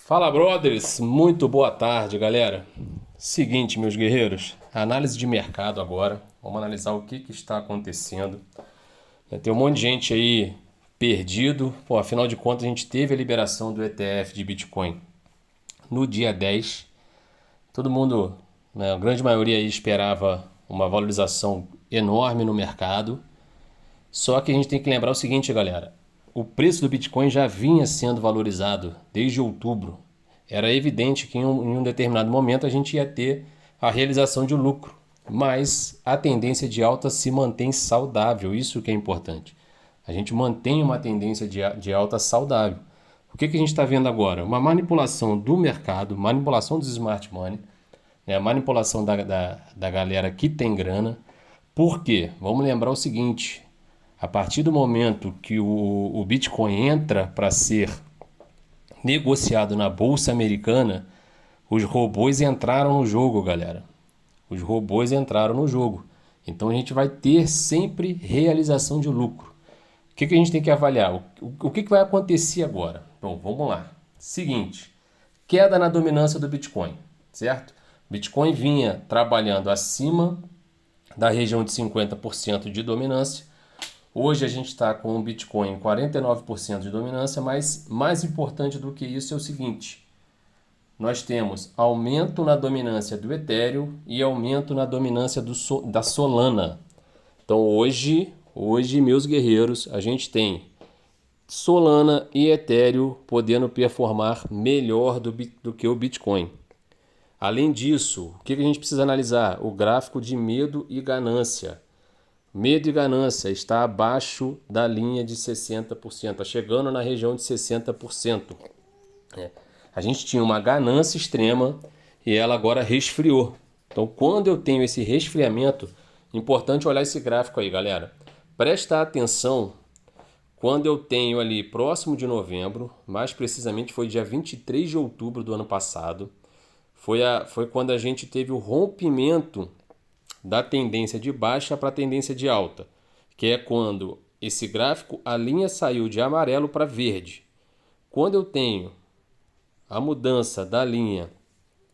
Fala, brothers! Muito boa tarde, galera. Seguinte, meus guerreiros, análise de mercado agora. Vamos analisar o que está acontecendo. Tem um monte de gente aí perdido. Pô, afinal de contas, a gente teve a liberação do ETF de Bitcoin no dia 10. Todo mundo, né, a grande maioria aí esperava uma valorização enorme no mercado. Só que a gente tem que lembrar o seguinte, galera. O preço do Bitcoin já vinha sendo valorizado desde outubro. Era evidente que em um determinado momento a gente ia ter a realização de lucro. Mas a tendência de alta se mantém saudável, isso que é importante. A gente mantém uma tendência de alta saudável. O que a gente está vendo agora? Uma manipulação do mercado, manipulação dos smart money, né? Manipulação da galera que tem grana. Por quê? Vamos lembrar o seguinte: a partir do momento que o Bitcoin entra para ser negociado na Bolsa Americana, os robôs entraram no jogo, galera. Os robôs entraram no jogo. Então a gente vai ter sempre realização de lucro. O que a gente tem que avaliar? O que vai acontecer agora? Bom, vamos lá. Seguinte, queda na dominância do Bitcoin, certo? Bitcoin vinha trabalhando acima da região de 50% de dominância. Hoje a gente está com o Bitcoin em 49% de dominância, mas mais importante do que isso é o seguinte: nós temos aumento na dominância do Ethereum e aumento na dominância da Solana. Então hoje, meus guerreiros, a gente tem Solana e Ethereum podendo performar melhor do que o Bitcoin. Além disso, o que a gente precisa analisar? O gráfico de medo e ganância. Medo e ganância está abaixo da linha de 60%, está chegando na região de 60%. A gente tinha uma ganância extrema e ela agora resfriou. Então, quando eu tenho esse resfriamento, importante olhar esse gráfico aí, galera. Presta atenção quando eu tenho ali próximo de novembro, mais precisamente foi dia 23 de outubro do ano passado, foi quando a gente teve o rompimento da tendência de baixa para a tendência de alta, que é quando esse gráfico, a linha saiu de amarelo para verde. Quando eu tenho a mudança da linha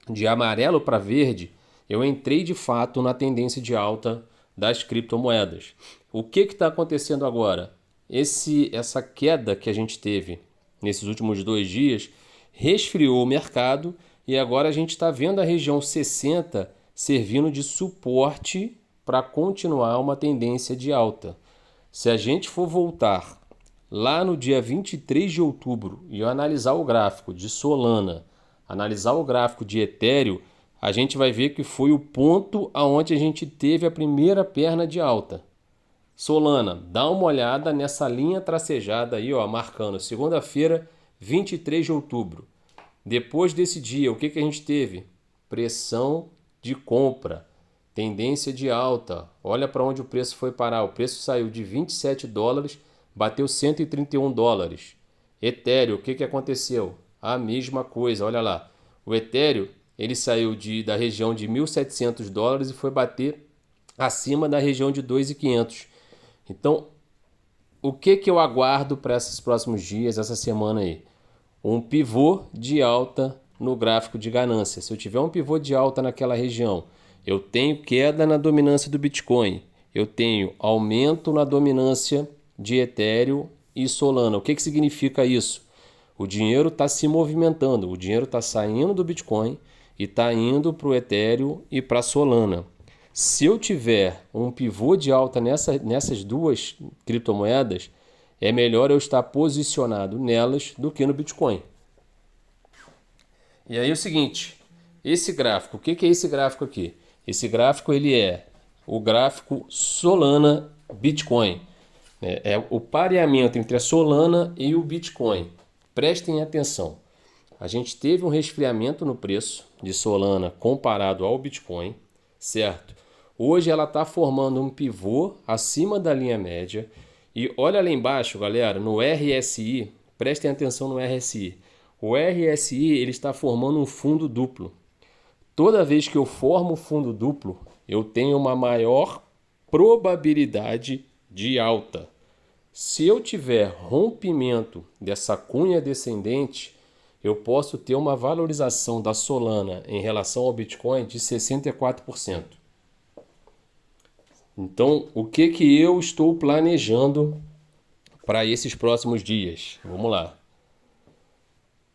de amarelo para verde, eu entrei de fato na tendência de alta das criptomoedas. O que está acontecendo agora? Essa queda que a gente teve nesses últimos 2 dias resfriou o mercado e agora a gente está vendo a região 60 servindo de suporte para continuar uma tendência de alta. Se a gente for voltar lá no dia 23 de outubro e eu analisar o gráfico de Solana, analisar o gráfico de Ethereum, a gente vai ver que foi o ponto aonde a gente teve a primeira perna de alta. Solana, dá uma olhada nessa linha tracejada aí, ó, marcando segunda-feira, 23 de outubro. Depois desse dia, o que a gente teve? Pressão de compra, tendência de alta. Olha para onde o preço foi parar. O preço saiu de $27, bateu $131. Ethereum, o que aconteceu? A mesma coisa, olha lá. O Ethereum, ele saiu da região de $1.700 e foi bater acima da região de 2.500. Então, o que eu aguardo para esses próximos dias, essa semana aí? Um pivô de alta no gráfico de ganância. Se eu tiver um pivô de alta naquela região, eu tenho queda na dominância do Bitcoin, eu tenho aumento na dominância de Ethereum e Solana. O que significa isso? O dinheiro está se movimentando, o dinheiro está saindo do Bitcoin e está indo para o Ethereum e para a Solana. Se eu tiver um pivô de alta nessas duas criptomoedas, é melhor eu estar posicionado nelas do que no Bitcoin. E aí é o seguinte, esse gráfico, o que é esse gráfico aqui? Esse gráfico ele é o gráfico Solana Bitcoin. É o pareamento entre a Solana e o Bitcoin. Prestem atenção. A gente teve um resfriamento no preço de Solana comparado ao Bitcoin, certo? Hoje ela está formando um pivô acima da linha média. E olha lá embaixo, galera, no RSI, prestem atenção no RSI. O RSI ele está formando um fundo duplo. Toda vez que eu formo fundo duplo, eu tenho uma maior probabilidade de alta. Se eu tiver rompimento dessa cunha descendente, eu posso ter uma valorização da Solana em relação ao Bitcoin de 64%. Então, o que eu estou planejando para esses próximos dias? Vamos lá.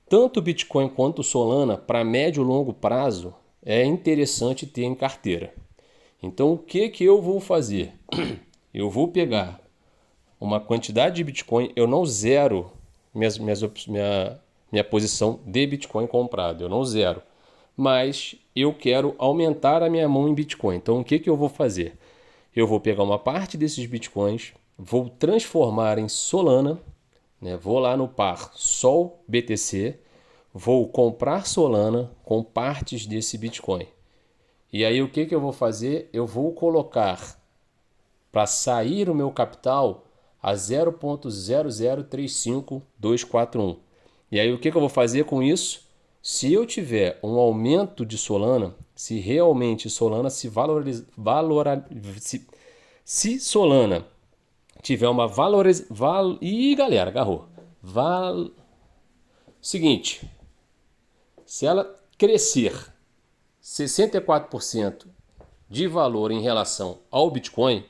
Tanto o Bitcoin quanto o Solana, para médio e longo prazo, é interessante ter em carteira. Então, o que eu vou fazer? Eu vou pegar uma quantidade de Bitcoin, eu não zero minha posição de Bitcoin comprado, eu não zero. Mas eu quero aumentar a minha mão em Bitcoin. Então, o que eu vou fazer? Eu vou pegar uma parte desses Bitcoins, vou transformar em Solana, né? Vou lá no par Sol BTC, vou comprar Solana com partes desse Bitcoin. E aí o que eu vou fazer? Eu vou colocar para sair o meu capital a 0.0035241. E aí o que eu vou fazer com isso? Se eu tiver um aumento de Solana, se realmente Solana se se Solana tiver uma valorização... Ih, galera, agarrou. Seguinte, se ela crescer 64% de valor em relação ao Bitcoin,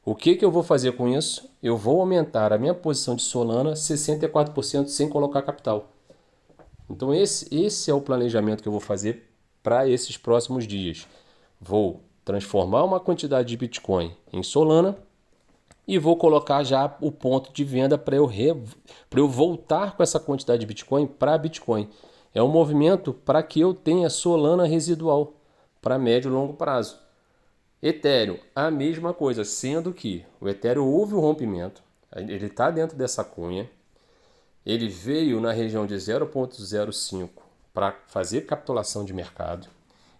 o que eu vou fazer com isso? Eu vou aumentar a minha posição de Solana 64% sem colocar capital. Então esse é o planejamento que eu vou fazer para esses próximos dias. Vou transformar uma quantidade de Bitcoin em Solana e vou colocar já o ponto de venda para eu voltar com essa quantidade de Bitcoin para Bitcoin. É um movimento para que eu tenha Solana residual para médio e longo prazo. Ethereum, a mesma coisa, sendo que o Ethereum houve o rompimento, ele está dentro dessa cunha, ele veio na região de 0.05 para fazer capitulação de mercado,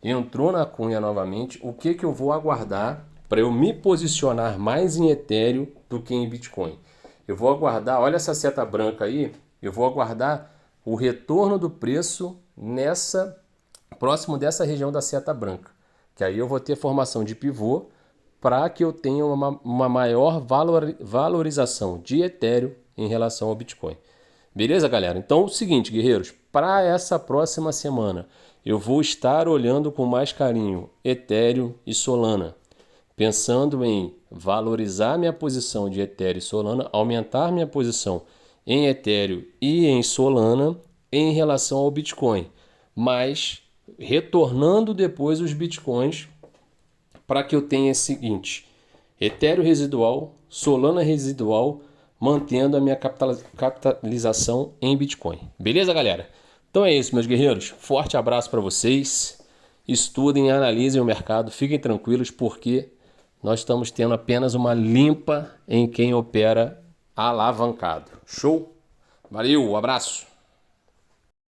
entrou na cunha novamente. O que eu vou aguardar para eu me posicionar mais em Ethereum do que em Bitcoin? Eu vou aguardar, olha essa seta branca aí, eu vou aguardar o retorno do preço próximo dessa região da seta branca. Que aí eu vou ter formação de pivô para que eu tenha uma maior valorização de Ethereum em relação ao Bitcoin. Beleza, galera? Então é o seguinte, guerreiros, para essa próxima semana eu vou estar olhando com mais carinho Ethereum e Solana, pensando em valorizar minha posição de Ethereum e Solana, aumentar minha posição em Ethereum e em Solana em relação ao Bitcoin, mas retornando depois os Bitcoins para que eu tenha o seguinte: Ethereum residual, Solana residual, mantendo a minha capitalização em Bitcoin. Beleza, galera? Então é isso, meus guerreiros. Forte abraço para vocês. Estudem, analisem o mercado, fiquem tranquilos, porque nós estamos tendo apenas uma limpa em quem opera alavancado. Show? Valeu, abraço!